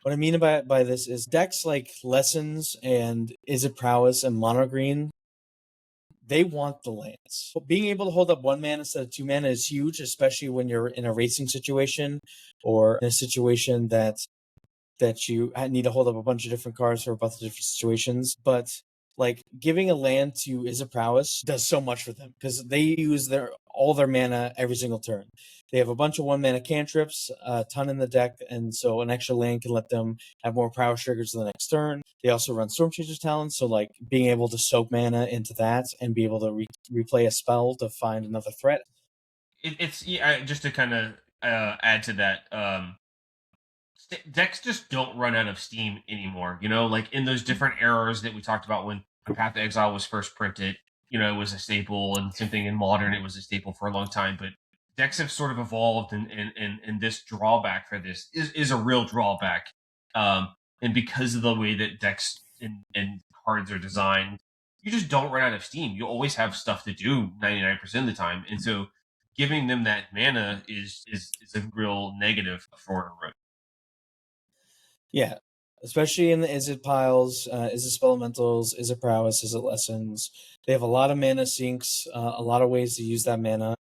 What I mean by this is decks like Lessons and Is It Prowess and Mono Green, they want the lands. Being able to hold up 1 mana instead of 2 mana is huge, especially when you're in a racing situation or in a situation that you need to hold up a bunch of different cards for a bunch of different situations. But like giving a land to Is a Prowess does so much for them because they use all their mana every single turn. They have a bunch of 1 mana cantrips, a ton in the deck, and so an extra land can let them have more prowess triggers the next turn. They also run Stormchaser's Talon, so like being able to soak mana into that and be able to replay a spell to find another threat. It's yeah, just to kind of add to that. Decks just don't run out of steam anymore. Like in those different eras that we talked about when Path to Exile was first printed, it was a staple, and same thing in Modern, it was a staple for a long time. But decks have sort of evolved, and this drawback for this is a real drawback. And because of the way that decks and cards are designed, you just don't run out of steam. You always have stuff to do 99% of the time, and so giving them that mana is a real negative for a road. Yeah. especially in the is it piles, is it spell elementals, is it prowess, is it lessons. They have a lot of mana sinks, a lot of ways to use that mana.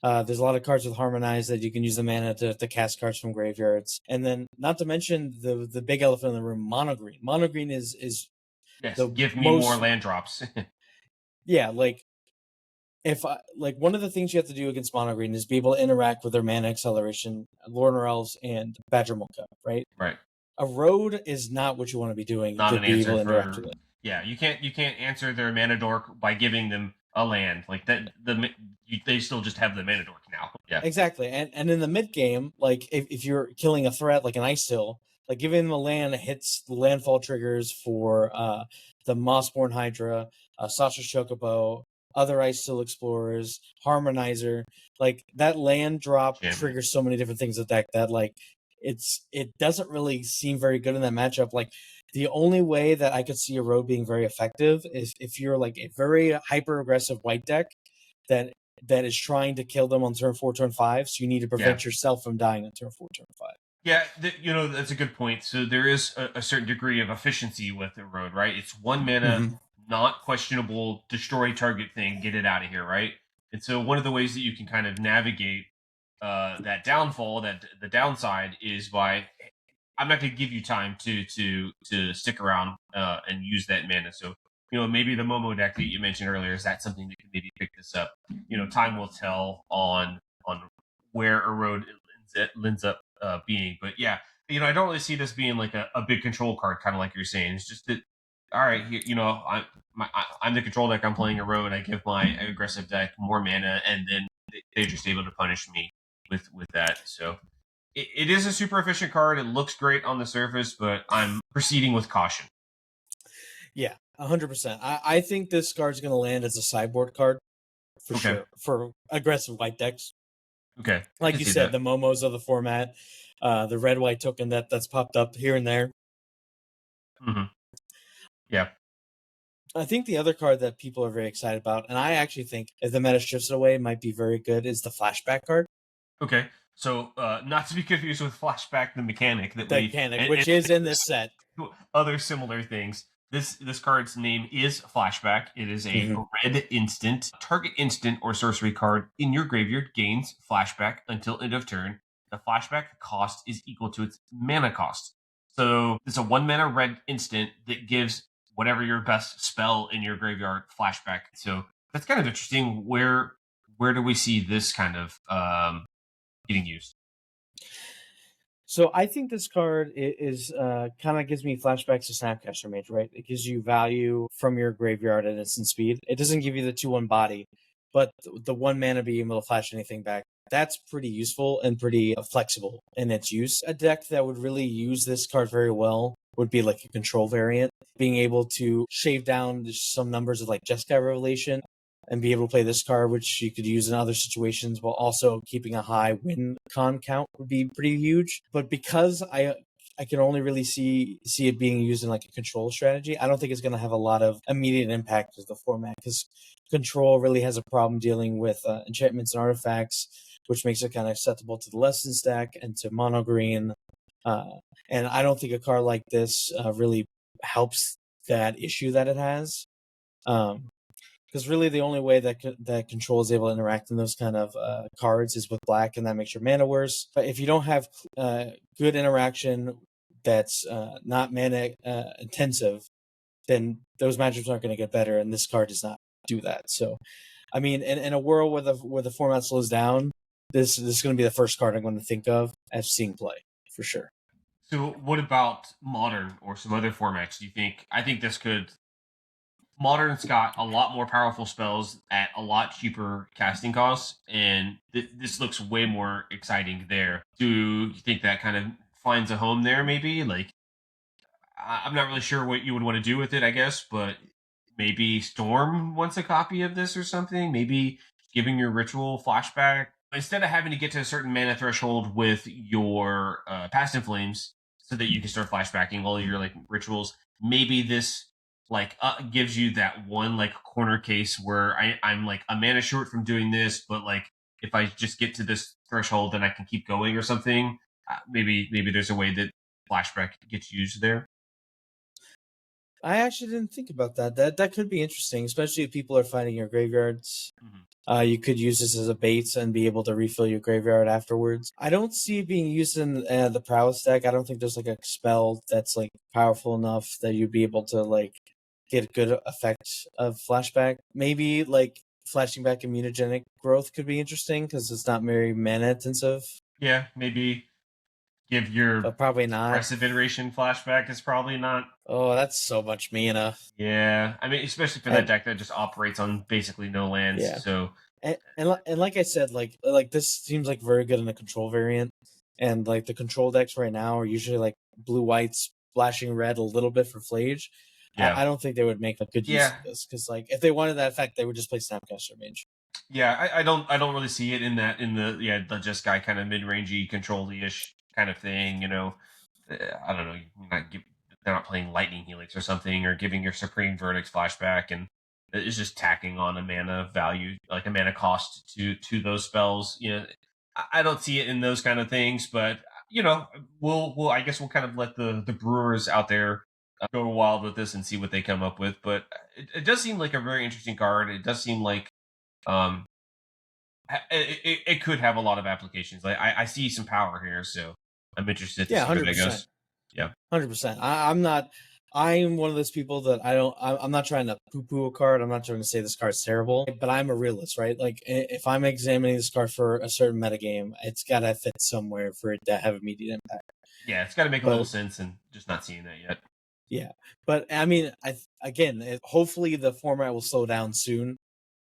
There's a lot of cards with Harmonize that you can use the mana to cast cards from graveyards. And then, not to mention the big elephant in the room, mono green. Mono green is Yes, the give me more most, land drops. yeah, like if I like one of the things you have to do against mono green is be able to interact with their mana acceleration, Lorna Elves and Badger Mocha, right? Right. A road is not what you want to be doing Not to an be able answer to interact for with it. yeah. You can't answer their mana dork by giving them a land like that. They still just have the mana dork now. Yeah. Exactly. And in the mid game, like if you're killing a threat like an Ice Hill, like giving them a land hits the landfall triggers for the Mossborn Hydra, Sasha Chocobo, other Ice Hill Explorers, Harmonizer, like that land drop Jim. triggers so many different things in the deck that like it doesn't really seem very good in that matchup. Like the only way that I could see a road being very effective is if you're like a very hyper aggressive white deck that is trying to kill them on turn 4, turn 5. So you need to prevent yourself from dying on turn 4, turn 5. Yeah, that's a good point. So there is a certain degree of efficiency with the road, right? It's one mana, not questionable, destroy target thing, get it out of here, right? And so one of the ways that you can kind of navigate that downfall, that the downside, is by I'm not going to give you time to stick around and use that mana. So maybe the Momo deck that you mentioned earlier, is that something that can maybe pick this up? Time will tell on where a road ends up being. But yeah, I don't really see this being like a big control card, kind of like you're saying. It's just that, all right, I'm the control deck. I'm playing a road. I give my aggressive deck more mana, and then they're just able to punish me with that. So it is a super efficient card. It looks great on the surface, but I'm proceeding with caution. Yeah, 100%. I think this card's going to land as a sideboard card for sure for aggressive white decks. Okay. Like you said, the Momos of the format, the red white token that's popped up here and there. Mm-hmm. Yeah. I think the other card that people are very excited about, and I actually think if the meta strips it away, might be very good, is the flashback card. Okay. So not to be confused with flashback, the mechanic which is in this set. Other similar things. This card's name is Flashback. It is a red instant. Target instant or sorcery card in your graveyard gains Flashback until end of turn. The Flashback cost is equal to its mana cost. So it's a 1 mana red instant that gives whatever your best spell in your graveyard Flashback. So that's kind of interesting. Where do we see this kind of getting used? So I think this card is kind of gives me flashbacks to Snapcaster Mage, right? It gives you value from your graveyard at instant speed. It doesn't give you the 2/1 body, but the 1 mana being able to flash anything back. That's pretty useful and pretty flexible in its use. A deck that would really use this card very well would be like a control variant, being able to shave down some numbers of like Jeskai Revelation and be able to play this card, which you could use in other situations while also keeping a high win con count would be pretty huge. But because I can only really see it being used in like a control strategy, I don't think it's going to have a lot of immediate impact with the format, because control really has a problem dealing with enchantments and artifacts, which makes it kind of acceptable to the lesson stack and to mono green. And I don't think a card like this really helps that issue that it has. Because really the only way that control is able to interact in those kind of cards is with black, and that makes your mana worse. But if you don't have good interaction that's not mana intensive, then those matchups aren't going to get better, and this card does not do that. So, I mean, in a world where the format slows down, this is going to be the first card I'm going to think of as seeing play for sure. So, what about Modern or some other formats? Do you think? I think this could. Modern's got a lot more powerful spells at a lot cheaper casting costs, and this looks way more exciting there. Do you think that kind of finds a home there? Maybe like I'm not really sure what you would want to do with it, I guess, but maybe Storm wants a copy of this or something. Maybe giving your ritual flashback instead of having to get to a certain mana threshold with your past in flames, so that you can start flashbacking all of your like rituals. Maybe this like gives you that one like corner case where I'm like a mana short from doing this, but like if I just get to this threshold, then I can keep going or something. Maybe there's a way that flashback gets used there. I actually didn't think about that. That could be interesting, especially if people are finding your graveyards. Mhm. You could use this as a bait and be able to refill your graveyard afterwards. I don't see it being used in the prowess deck. I don't think there's like a spell that's like powerful enough that you'd be able to like get a good effect of flashback. Maybe like flashing back immunogenic growth could be interesting because it's not very mana intensive, Yeah, maybe give your but probably not. aggressive iteration flashback is probably not. Oh, that's so much mana. Yeah, I mean, especially for that And deck that just operates on basically no lands. yeah, So and like I said, like this seems like very good in a control variant, and like the control decks right now are usually like blue white splashing red a little bit for Flage. yeah, I don't think they would make a good use yeah, of this because like if they wanted that effect, they would just play Snapcaster Mage. yeah. I don't really see it in that in the the just guy kind of mid rangey control ish kind of thing. I don't know. They're not playing Lightning Helix or something, or giving your Supreme Verdict flashback, and it's just tacking on a mana value, like a mana cost to those spells. I don't see it in those kind of things, but we'll I guess we'll kind of let the brewers out there go wild with this and see what they come up with. But it does seem like a very interesting card. It does seem like um it could have a lot of applications. Like I see some power here, so I'm interested to Yeah, see where hundred that percent. goes. Yeah. 100%. I'm not. I'm one of those people that I don't. I'm not trying to poo-poo a card. I'm not trying to say this card's terrible, but I'm a realist, right? Like if I'm examining this card for a certain metagame, it's got to fit somewhere for it to have immediate impact. Yeah, it's got to make a little But sense, and just not seeing that yet. yeah, but I mean, hopefully the format will slow down soon.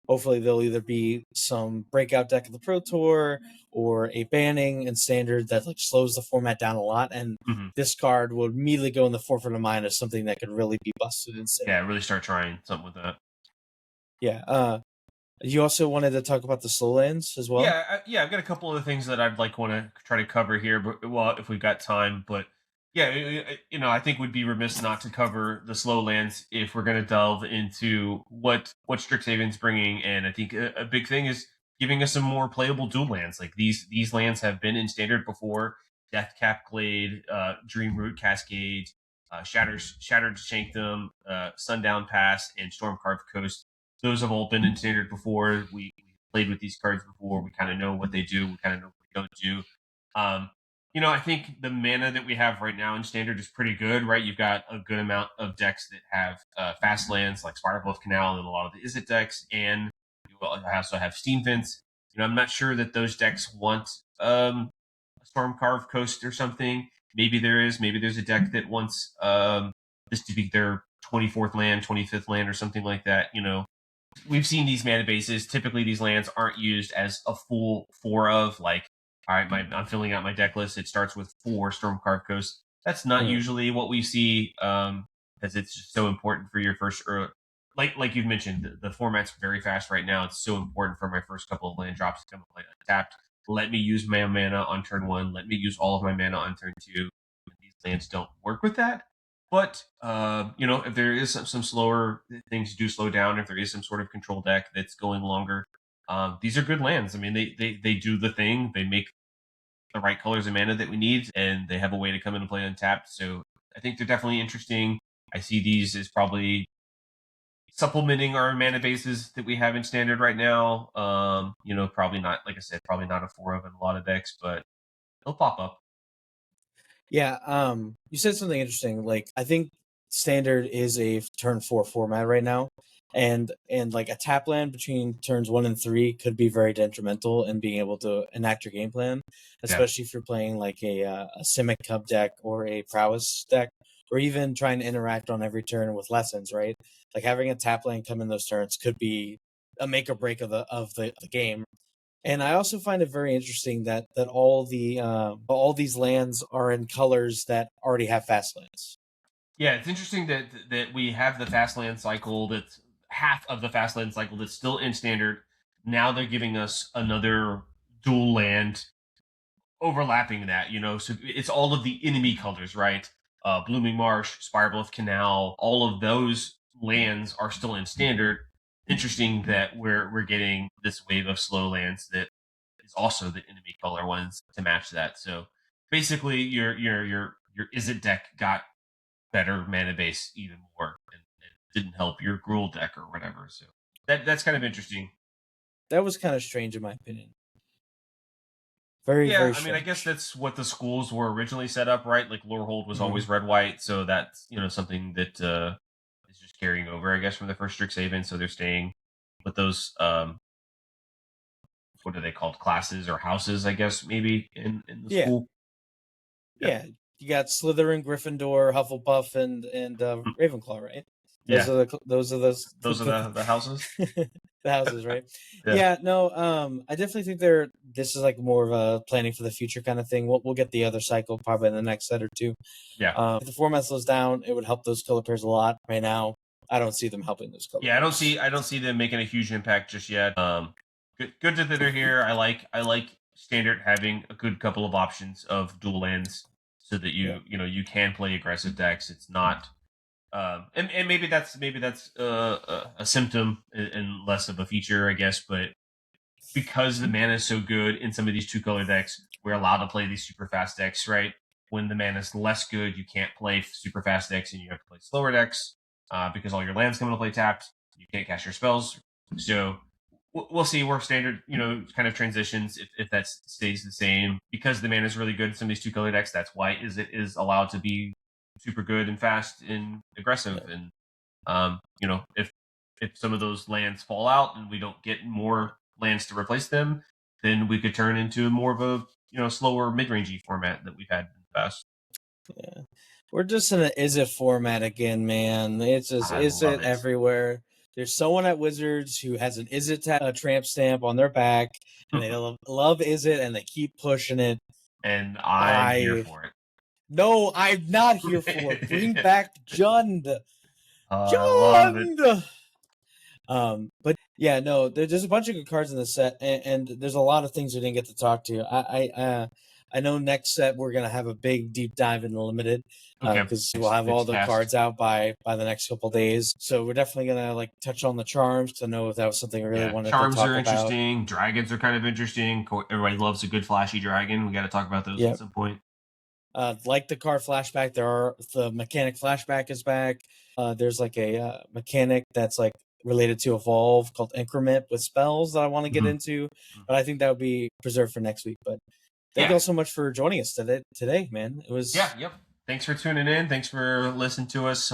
Hopefully there'll either be some breakout deck of the Pro Tour or a banning in standard that like slows the format down a lot, and Hmm. this card will immediately go in the forefront of mind as something that could really be busted and Yeah, standard. really start trying something with that. Yeah. You also wanted to talk about the slow lands as well. Yeah, I've got a couple of things that I'd like want to try to cover here, but well, if we've got time. But yeah, I think we'd be remiss not to cover the slow lands if we're going to delve into what Strixhaven's bringing. And I think a big thing is giving us some more playable dual lands. Like these lands have been in standard before: Deathcap Glade, Dreamroot Cascade, Shattered Sanctum, Sundown Pass, and Stormcarved Coast. Those have all been in standard before. We played with these cards before. We kind of know what they do. We kind of know what they don't do. Um, I think the mana that we have right now in standard is pretty good, right? You've got a good amount of decks that have fast lands like Spiral Canal and a lot of the Izzet decks, and you also have Steam Fence. I'm not sure that those decks want a Storm Carved Coast or something. Maybe there is. Maybe there's a deck that wants this to be their 24th land, 25th land, or something like that. We've seen these mana bases. Typically, these lands aren't used as a full four of like, all right, I'm filling out my deck list. It starts with 4 Stormcarved Coast. That's not Mhm. usually what we see, because it's just so important for your first. Like you've mentioned, the format's very fast right now. It's so important for my first couple of land drops to come play untapped. Let me use my mana on turn 1. Let me use all of my mana on turn 2. These lands don't work with that. But if there is some slower things do slow down, if there is some sort of control deck that's going longer, these are good lands. I mean, they do the thing. They make the right colors of mana that we need, and they have a way to come in and play untapped. So I think they're definitely interesting. I see these as probably supplementing our mana bases that we have in standard right now. Probably not, like I said, probably not a 4 of in a lot of decks, but they'll pop up. Yeah, you said something interesting. Like, I think standard is a turn 4 format right now, and like a tap land between turns 1 and 3 could be very detrimental in being able to enact your game plan, Yeah. especially if you're playing like a Simic Cub deck or a Prowess deck, or even trying to interact on every turn with lessons. Right, like having a tap land come in those turns could be a make or break of the game. And I also find it very interesting that all these lands are in colors that already have fast lands. Yeah, it's interesting that we have the fast land cycle that's half of the fast land cycle that's still in standard. Now they're giving us another dual land overlapping that, so it's all of the enemy colors, right? Blooming Marsh, Spirebluff Canal, all of those lands are still in standard. Interesting that we're getting this wave of slow lands that is also the enemy color ones to match that. So basically your Izzet deck got better mana base even more, and didn't help your Gruul deck or whatever. So that's kind of interesting. That was kind of strange in my opinion. Very, yeah, very I mean, I strange. guess that's what the schools were originally set up, right? Like Lorehold was always red white, so that's something that is just carrying over, I guess, from the first Strixhaven. So they're staying with those what are they called, classes or houses, I guess, maybe in the school. Yeah, you got Slytherin, Gryffindor, Hufflepuff, and Ravenclaw, right? Those are the houses. The houses, right? Yeah. No, I definitely think this is like more of a planning for the future kind of thing. We'll get the other cycle probably in the next set or two. Yeah. If the format slows down, it would help those color pairs a lot. Right now, I don't see them helping those color. Yeah, I don't see them making a huge impact just yet. Good that they're here. I like Standard having a good couple of options of dual lands so that you can play aggressive decks. It's not and maybe that's a symptom and less of a feature, I guess. But because the mana is so good in some of these 2-color decks, we're allowed to play these super fast decks, right? When the mana is less good, you can't play super fast decks and you have to play slower decks because all your lands come into play tapped. You can't cast your spells. So we'll see where Standard, kind of transitions if that stays the same. Because the mana is really good in some of these 2-color decks, that's why it is allowed to be super good and fast and aggressive. And if some of those lands fall out and we don't get more lands to replace them, then we could turn into more of a slower mid-rangey format that we've had in the past. Yeah, we're just in an is it format again, man. It's just is it everywhere. There's someone at Wizards who has an is it tramp stamp on their back, and they love is it, and they keep pushing it. And I'm here for it. No, I'm not here for it. Bring back Jund. Jund. But yeah, no, there's a bunch of good cards in the set, and there's a lot of things we didn't get to talk to. I know next set we're gonna have a big deep dive in the limited because we'll have all the cards out by the next couple days. So we're definitely gonna touch on the charms because I know that was something I really wanted to talk about. Charms are interesting. Dragons are kind of interesting. Everybody loves a good flashy dragon. We got to talk about those at some point. Like the card flashback, the mechanic flashback is back. There's a mechanic that's related to evolve called increment with spells that I want to get into, but I think that would be preserved for next week. But thank you all so much for joining us today, man. It was Thanks for tuning in. Thanks for listening to us.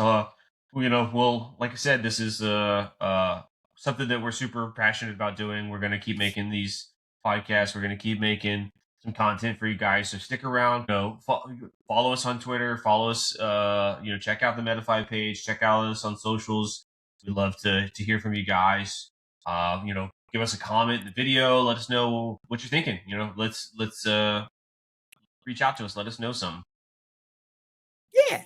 We'll like I said, this is something that we're super passionate about doing. We're gonna keep making these podcasts. We're gonna keep making some content for you guys. So stick around. Follow us on Twitter. Follow us. Check out the Metafy page. Check out us on socials. We'd love to hear from you guys. Give us a comment in the video. Let us know what you're thinking. Let's reach out to us. Let us know something. Yeah.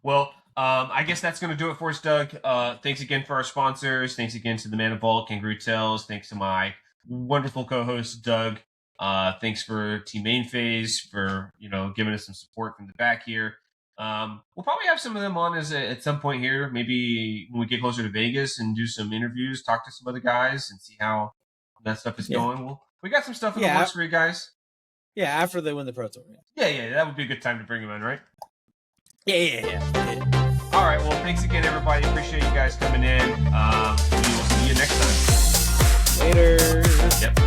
Well, I guess that's going to do it for us, Doug. Thanks again for our sponsors. Thanks again to the Mana Vault, Kangaroo Tales. Thanks to my wonderful co-host, Doug. Thanks for Team Main Phase for giving us some support from the back here. We'll probably have some of them on at some point here, maybe when we get closer to Vegas and do some interviews, talk to some other guys and see how that stuff is going. We got some stuff in the works for you guys. Yeah, after they win the Pro Tour. Yeah, that would be a good time to bring them in, right? Yeah. All right, well, thanks again, everybody. Appreciate you guys coming in. We will see you next time. Later. Yep.